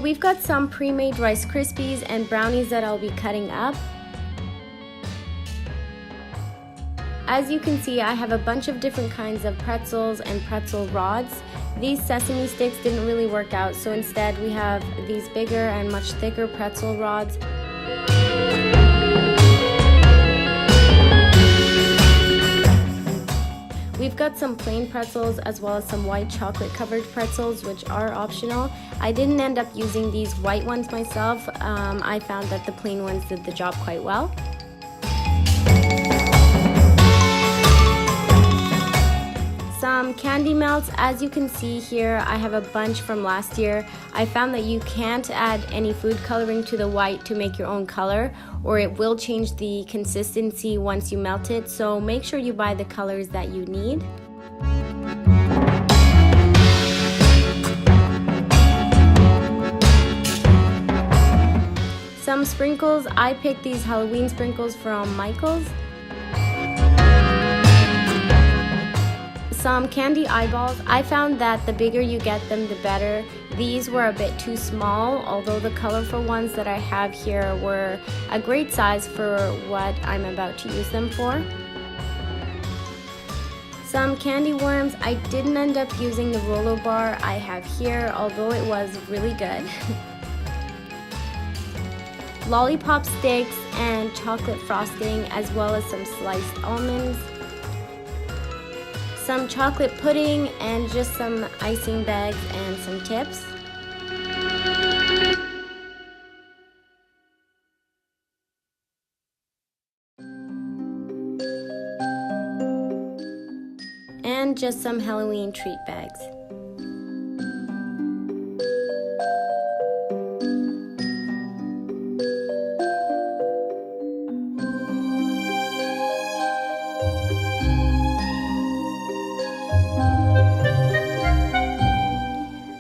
we've got some pre-made Rice Krispies and brownies that I'll be cutting up. As you can see, I have a bunch of different kinds of pretzels and pretzel rods. These sesame sticks didn't really work out, so instead we have these bigger and much thicker pretzel rods. We've got some plain pretzels as well as some white chocolate covered pretzels, which are optional. I didn't end up using these white ones myself. I found that the plain ones did the job quite well. Some candy melts. As you can see here, I have a bunch from last year. I found that you can't add any food coloring to the white to make your own color, or it will change the consistency once you melt it, so make sure you buy the colors that you need. Some sprinkles. I picked these Halloween sprinkles from Michael's. Some candy eyeballs. I found that the bigger you get them, the better. These were a bit too small, although the colorful ones that I have here were a great size for what I'm about to use them for. Some candy worms. I didn't end up using the Rolo bar I have here, although it was really good. Lollipop sticks and chocolate frosting, as well as some sliced almonds. Some chocolate pudding and just some icing bags and some tips. And just some Halloween treat bags.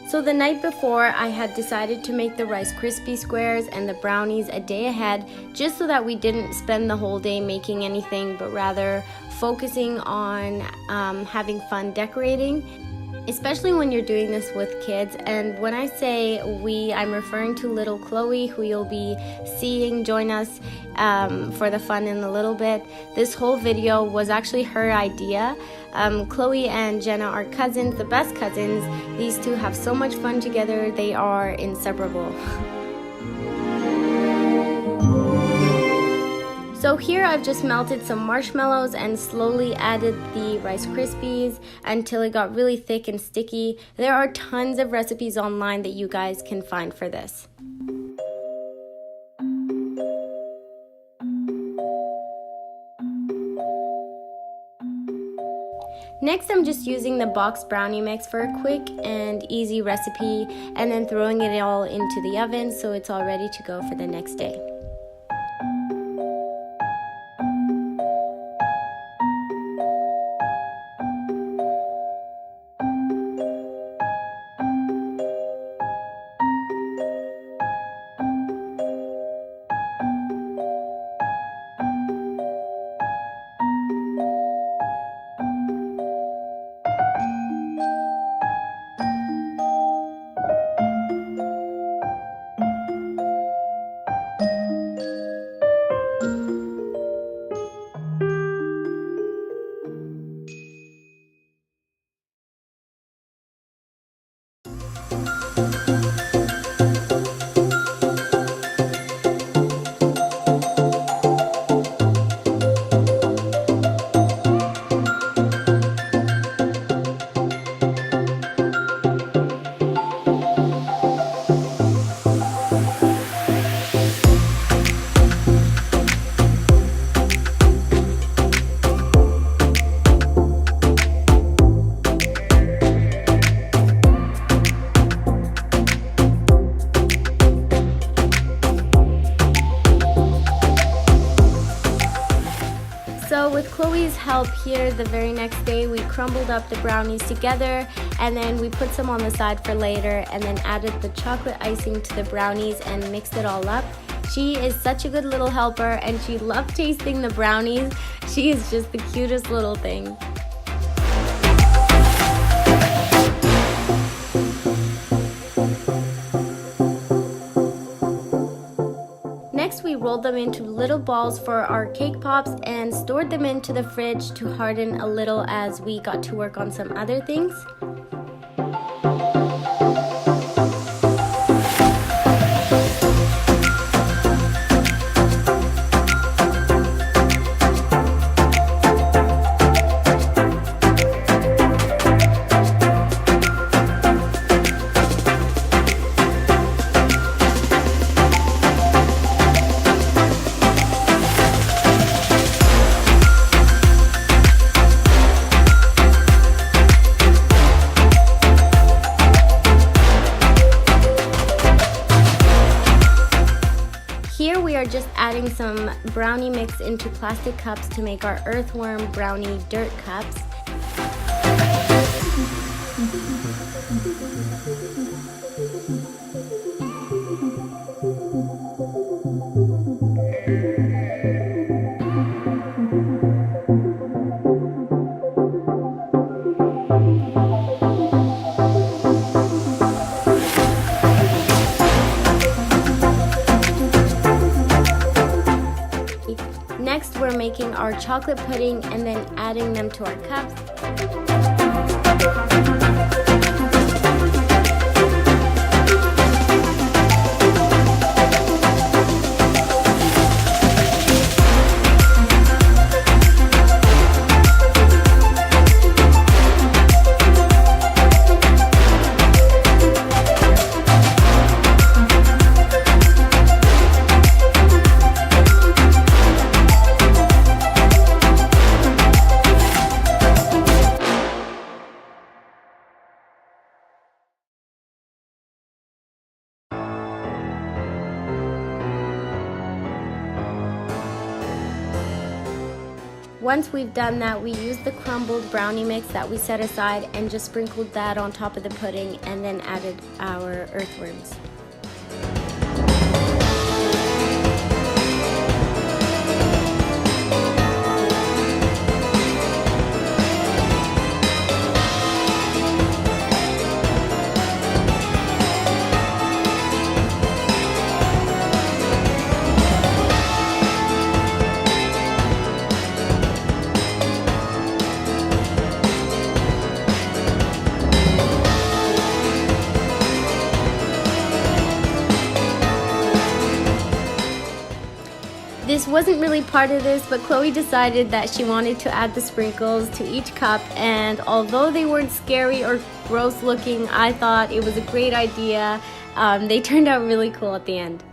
So the night before, I had decided to make the Rice Krispie squares and the brownies a day ahead, just so that we didn't spend the whole day making anything, but rather focusing on having fun decorating, especially when you're doing this with kids. And when I say we, I'm referring to little Chloe, who you'll be seeing join us for the fun in a little bit. This whole video was actually her idea. Chloe and Jenna are cousins, the best cousins. These two have so much fun together. They are inseparable. So here I've just melted some marshmallows and slowly added the Rice Krispies until it got really thick and sticky. There are tons of recipes online that you guys can find for this. Next, I'm just using the boxed brownie mix for a quick and easy recipe, and then throwing it all into the oven so it's all ready to go for the next day. So with Chloe's help here, the very next day we crumbled up the brownies together, and then we put some on the side for later, and then added the chocolate icing to the brownies and mixed it all up. She is such a good little helper, and she loved tasting the brownies. She is just the cutest little thing. rolled them into little balls for our cake pops and stored them into the fridge to harden a little as we got to work on some other things. Here we are just adding some brownie mix into plastic cups to make our earthworm brownie dirt cups. Next, we're making our chocolate pudding and then adding them to our cups. Once we've done that, we used the crumbled brownie mix that we set aside and just sprinkled that on top of the pudding and then added our earthworms. This wasn't really part of this, but Chloe decided that she wanted to add the sprinkles to each cup, and although they weren't scary or gross looking, I thought it was a great idea. They turned out really cool at the end.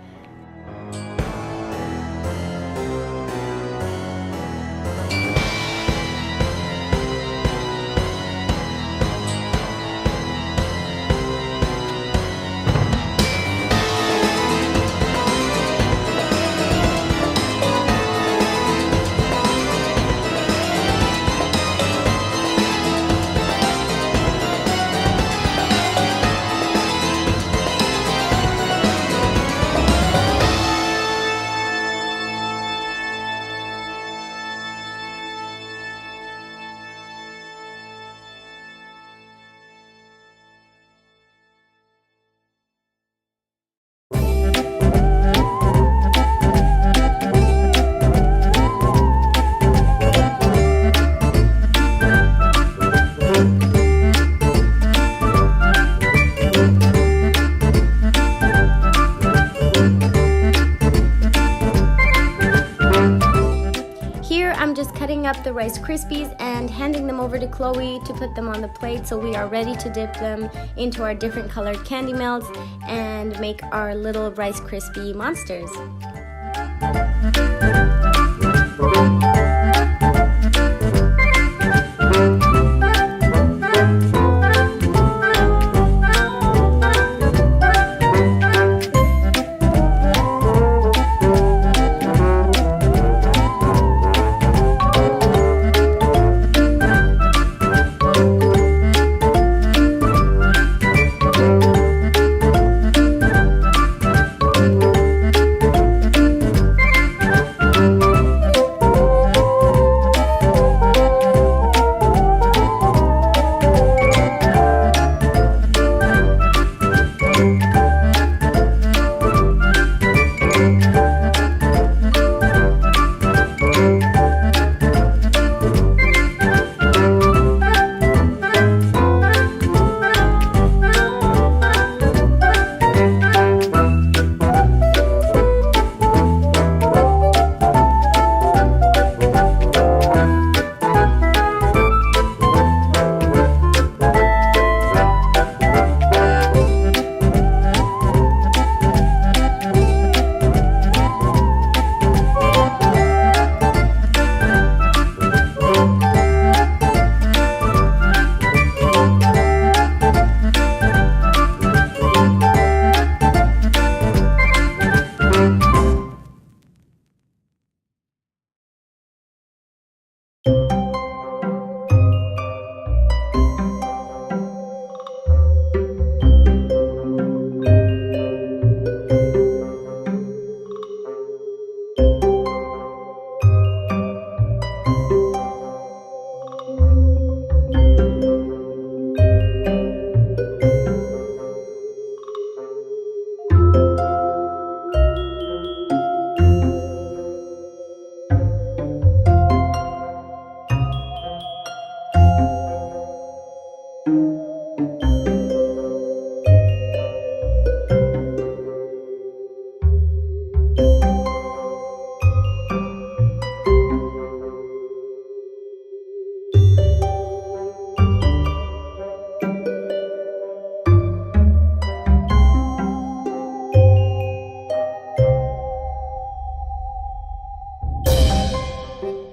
I'm just cutting up the Rice Krispies and handing them over to Chloe to put them on the plate, so we are ready to dip them into our different colored candy melts and make our little Rice Krispie monsters.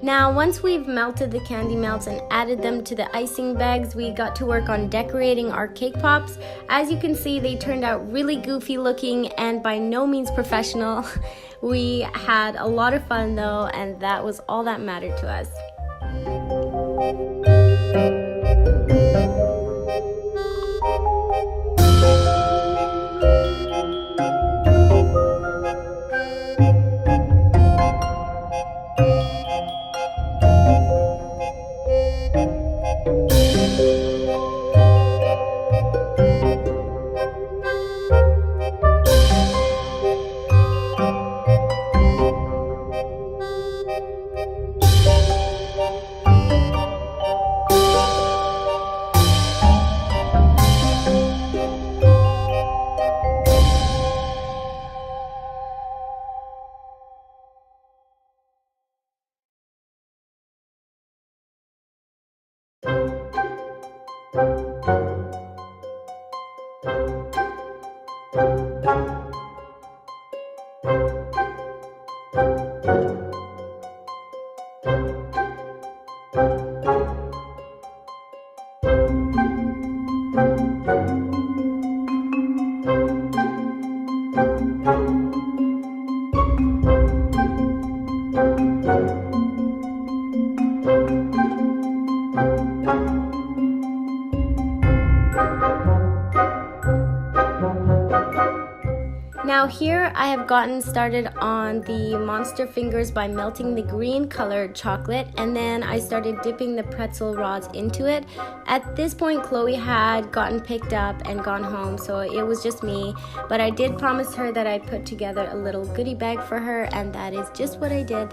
Now, once we've melted the candy melts and added them to the icing bags, we got to work on decorating our cake pops. As you can see, they turned out really goofy looking and by no means professional. We had a lot of fun though, and that was all that mattered to us. Now here I have gotten started on the monster fingers by melting the green colored chocolate, and then I started dipping the pretzel rods into it. At this point Chloe had gotten picked up and gone home, so it was just me, but I did promise her that I'd put together a little goodie bag for her, and that is just what I did.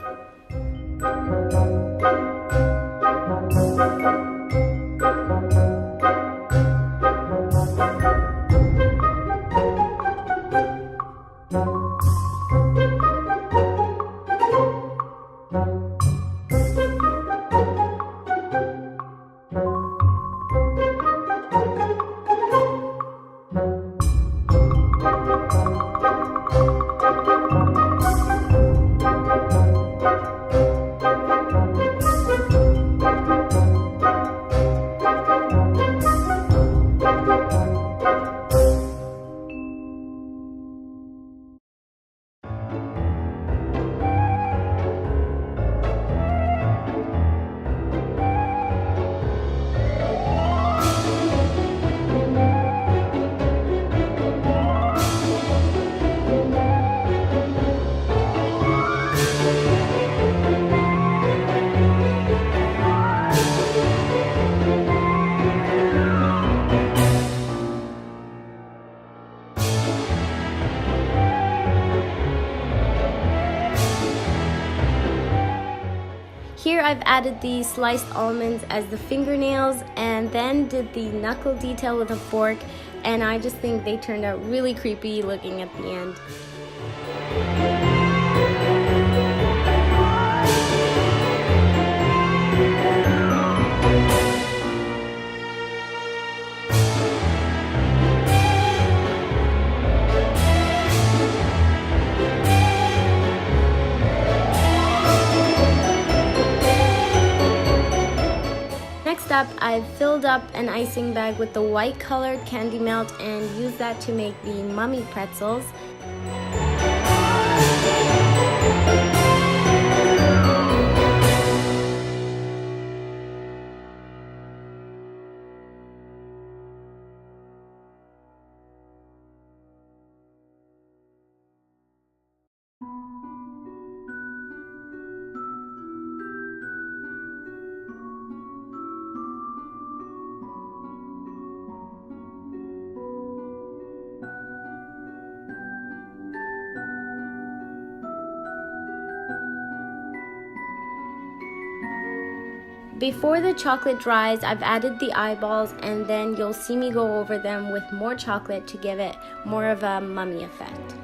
Here I've added the sliced almonds as the fingernails and then did the knuckle detail with a fork, and I just think they turned out really creepy looking at the end. Next up, I've filled up an icing bag with the white colored candy melt and used that to make the mummy pretzels. Before the chocolate dries, I've added the eyeballs, and then you'll see me go over them with more chocolate to give it more of a mummy effect.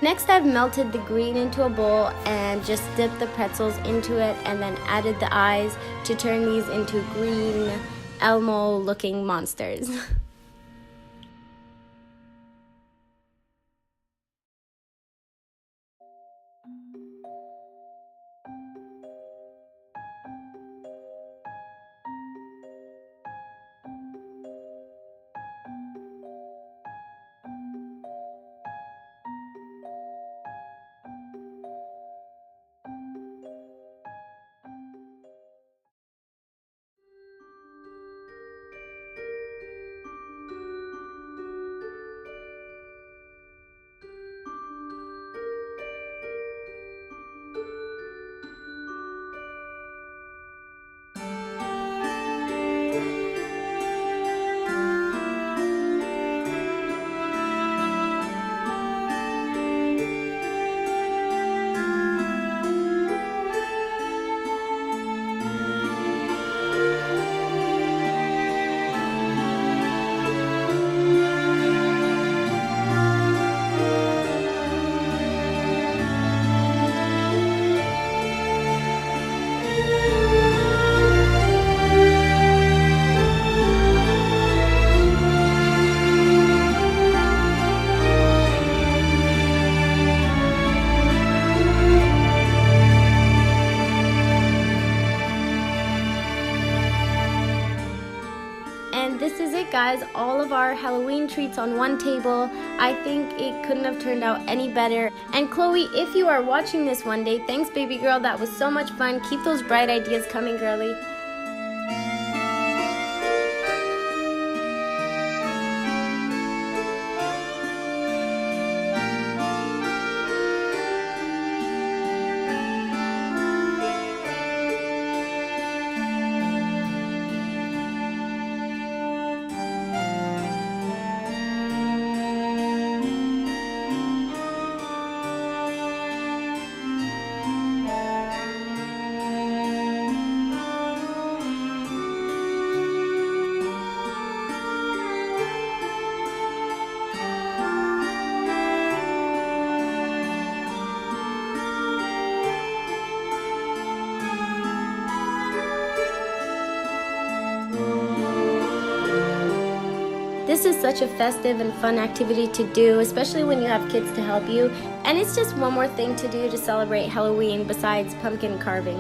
Next, I've melted the green into a bowl and just dipped the pretzels into it, and then added the eyes to turn these into green Elmo looking monsters. And this is it, guys, all of our Halloween treats on one table. I think it couldn't have turned out any better. And Chloe, if you are watching this one day, thanks baby girl, that was so much fun. Keep those bright ideas coming, girly. This is such a festive and fun activity to do, especially when you have kids to help you. And it's just one more thing to do to celebrate Halloween besides pumpkin carving.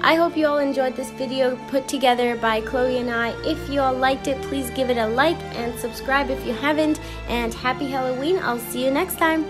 I hope you all enjoyed this video put together by Chloe and I. If you all liked it, please give it a like and subscribe if you haven't. And happy Halloween. I'll see you next time.